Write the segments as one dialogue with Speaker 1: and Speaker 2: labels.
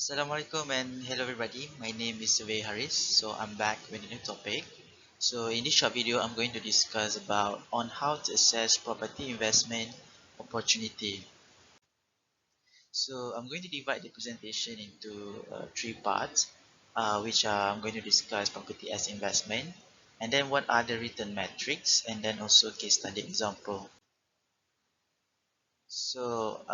Speaker 1: Assalamualaikum and hello everybody. My name is Survey Haris. So I'm back with a new topic. So in this short video, I'm going to discuss about on how to assess property investment opportunity. So I'm going to divide the presentation into three parts, which I'm going to discuss property as investment, and then what are the return metrics, and then also case study example. So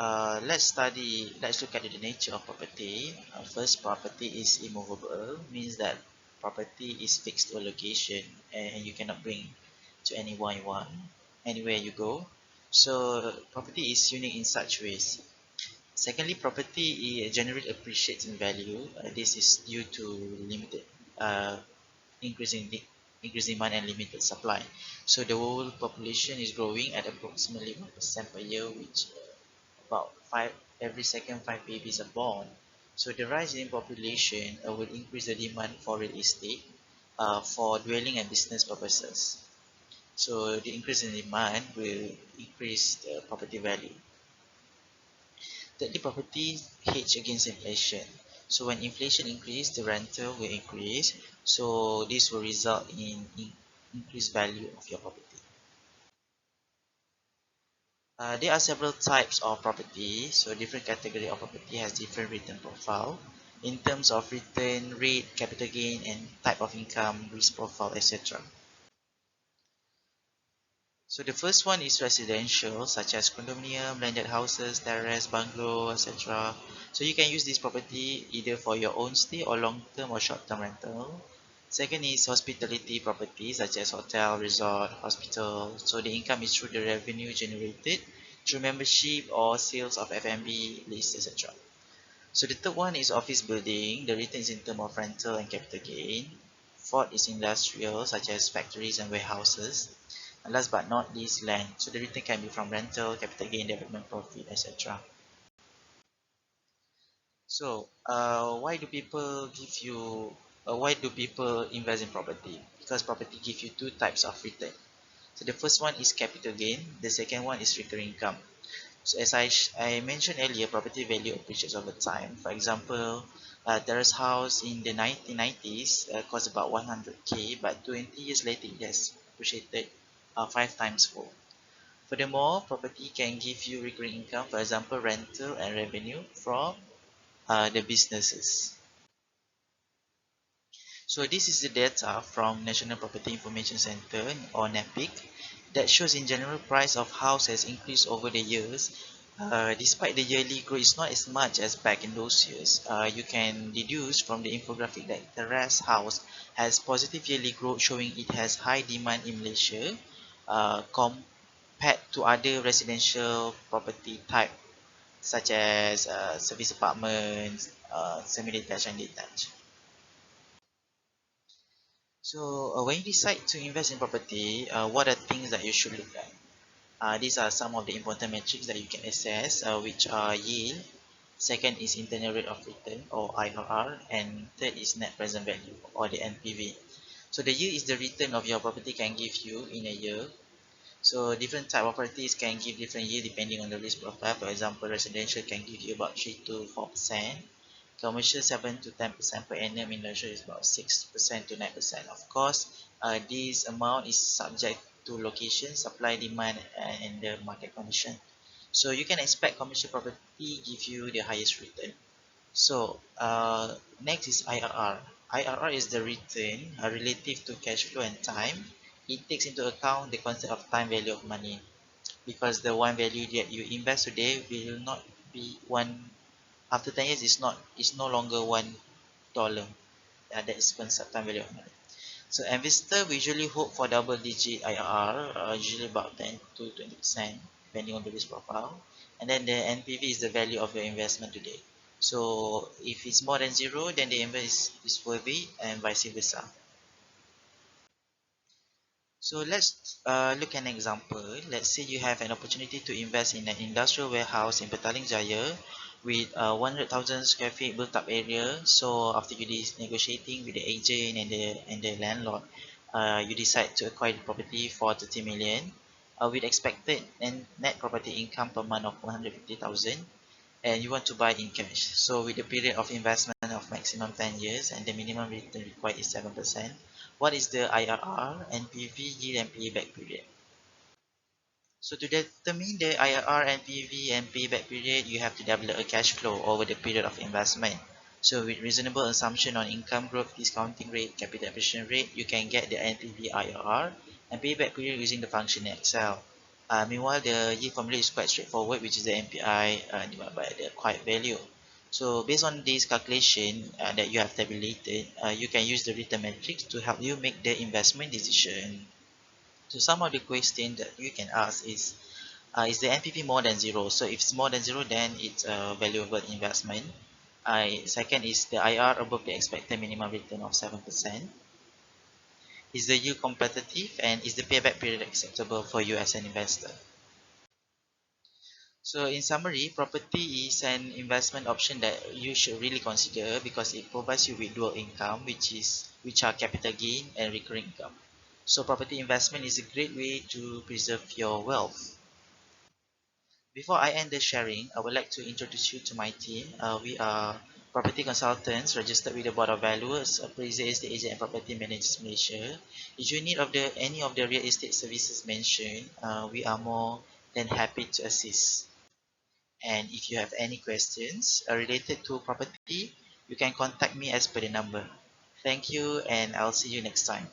Speaker 1: let's look at the nature of property. First, property is immovable, means that property is fixed to a location and you cannot bring to anyone you want, anywhere you go. So property is unique in such ways. Secondly, property generally appreciates in value. This is due to limited uh, increasing increasing demand and limited supply. So the world population is growing at approximately 1% per year, which about five every second five babies are born. So the rise in population will increase the demand for real estate for dwelling and business purposes. So the increase in demand will increase the property value. Thirdly, property hedge against inflation. So when inflation increases, the rental will increase. So this will result in increased value of your property. There are several types of property, so different category of property has different return profile in terms of return rate, capital gain, and type of income, risk profile, etc. So the first one is residential, such as condominium, landed houses, terrace, bungalow, etc. So you can use this property either for your own stay or long-term or short-term rental. Second is hospitality property, such as hotel, resort, hospital. So the income is through the revenue generated through membership or sales of F&B, list, etc. So the third one is office building. The return is in terms of rental and capital gain. Fourth is industrial, such as factories and warehouses. And last but not least, land. So the return can be from rental, capital gain, development profit, etc. So, why do people invest in property? Because property give you two types of return. So the first one is capital gain. The second one is recurring income. So as I mentioned earlier, property value appreciates over time. For example, terrace house in the 1990s cost about 100K, but 20 years later it has appreciated five times full. Furthermore, property can give you recurring income, for example, rental and revenue from the businesses. So this is the data from National Property Information Center or NAPIC that shows in general price of house has increased over the years. Despite the yearly growth is not as much as back in those years, you can deduce from the infographic that the rest house has positive yearly growth showing it has high demand in Malaysia compared to other residential property type such as service apartments, semi-detached and detached. So when you decide to invest in property, what are things that you should look at? These are some of the important metrics that you can assess, which are yield. Second is internal rate of return or IRR, and third is net present value or the NPV. So the yield is the return of your property can give you in a year. So different type of properties can give different yield depending on the risk profile. For example, residential can give you about 3 to 4%. Commercial 7 to 10% per annum, industrial is about 6% to 9%. Of course, this amount is subject to location, supply, demand, and the market condition. So you can expect commercial property give you the highest return. So next is IRR. IRR is the return relative to cash flow and time. It takes into account the concept of time value of money because the one value that you invest today will not be one after 10 years is no longer $1. That is concept time value of money. So investor usually hope for double digit IRR, usually about 10 to 20% depending on the risk profile. And then the NPV is the value of your investment today. So if it's more than zero, then the investment is worthy and vice versa. So let's look at an example. Let's say you have an opportunity to invest in an industrial warehouse in Petaling Jaya with 100,000 square feet built up area. So after you negotiating with the agent and the landlord, you decide to acquire the property for 30 million with expected and net property income per month of 150,000. and you want to buy in cash. So with the period of investment of maximum 10 years and the minimum return required is 7%, what is the IRR, NPV, yield and payback period? So to determine the IRR, NPV and payback period, you have to develop a cash flow over the period of investment. So with reasonable assumption on income growth, discounting rate, capital efficient rate, you can get the NPV, IRR and payback period using the function in Excel. Meanwhile, the yield formula is quite straightforward, which is the MPI divided by the acquired value. So based on this calculation that you have tabulated, you can use the return matrix to help you make the investment decision. So some of the questions that you can ask is the NPV more than zero? So if it's more than zero, then it's a valuable investment. Second is the IR above the expected minimum return of 7%. Is the yield competitive and is the payback period acceptable for you as an investor? So in summary, property is an investment option that you should really consider because it provides you with dual income, which are capital gain and recurring income. So property investment is a great way to preserve your wealth. Before I end the sharing, I would like to introduce you to my team. We are property consultants registered with the Board of Valuers, appraiser, estate agent, and property managers Malaysia. If you need of any of the real estate services mentioned, we are more than happy to assist. And if you have any questions related to property, you can contact me as per the number. Thank you, and I'll see you next time.